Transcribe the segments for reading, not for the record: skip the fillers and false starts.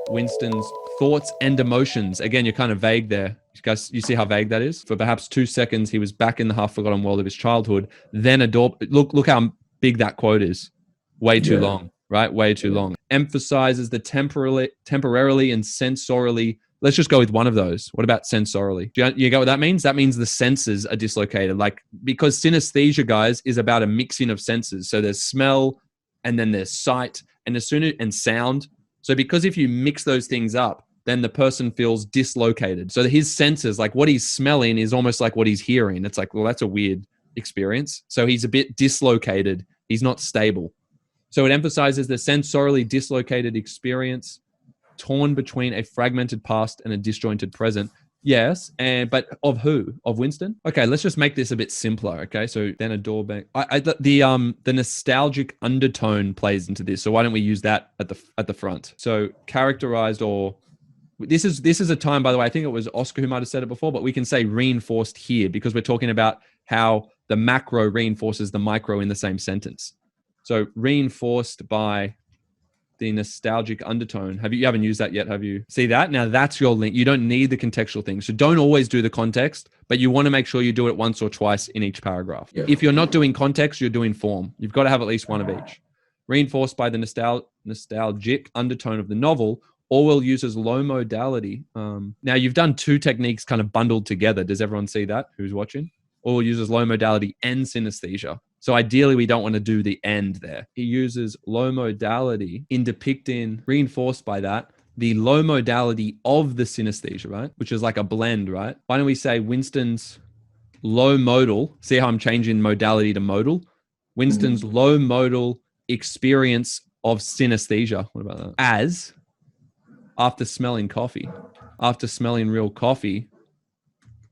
Winston's thoughts and emotions. Again, you're kind of vague there. You guys, you see how vague that is? For perhaps 2 seconds, he was back in the half-forgotten world of his childhood. Then a door. Look how big that quote is. Way too long, right? Way too long. Emphasizes the temporarily and sensorially. Let's just go with one of those. What about sensorially? You get what that means? That means the senses are dislocated. Like, because synesthesia, guys, is about a mixing of senses. So there's smell, and then there's sight, and sound. So because if you mix those things up, then the person feels dislocated. So his senses, like what he's smelling is almost like what he's hearing. It's like, well, that's a weird experience. So he's a bit dislocated. He's not stable. So it emphasizes the sensorily dislocated experience, torn between a fragmented past and a disjointed present. Yes, but of who? Of Winston? Okay, let's just make this a bit simpler. Okay, so then a doorbell. The nostalgic undertone plays into this. So why don't we use that at the front? So characterized, or this is a time, by the way, I think it was Oscar who might have said it before, but we can say reinforced here because we're talking about how the macro reinforces the micro in the same sentence. So reinforced by the nostalgic undertone. You haven't used that yet, have you? See that? Now that's your link. You don't need the contextual thing. So don't always do the context, but you want to make sure you do it once or twice in each paragraph. Yeah. If you're not doing context, you're doing form. You've got to have at least one of each. Reinforced by the nostalgic undertone of the novel, Orwell uses low modality. Now you've done two techniques kind of bundled together. Does everyone see that who's watching? Orwell uses low modality and synesthesia. So ideally, we don't want to do the end there. He uses low modality in depicting, reinforced by that, the low modality of the synesthesia, right? Which is like a blend, right? Why don't we say Winston's low modal? See how I'm changing modality to modal? Winston's low modal experience of synesthesia. What about that? As after smelling real coffee,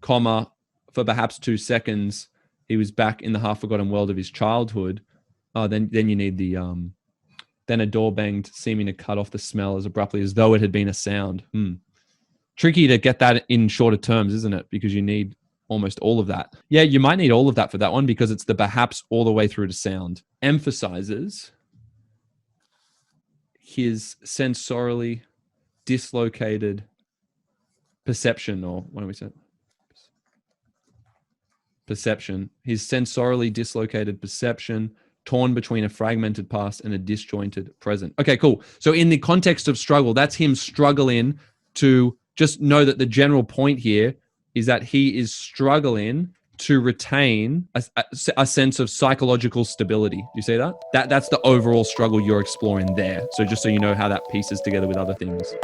comma, for perhaps 2 seconds, he was back in the half-forgotten world of his childhood. Oh, then you need the then a door banged, seeming to cut off the smell as abruptly as though it had been a sound. Tricky to get that in shorter terms, isn't it? Because you need almost all of that. Yeah, you might need all of that for that one because it's the perhaps all the way through to sound. Emphasizes his sensorily dislocated perception, or what do we say? Perception. His sensorily dislocated perception, torn between a fragmented past and a disjointed present. Okay, cool. So in the context of struggle, that's him struggling to just know that the general point here is that he is struggling to retain a sense of psychological stability. Do you see that? That's the overall struggle you're exploring there. So just so you know how that pieces together with other things.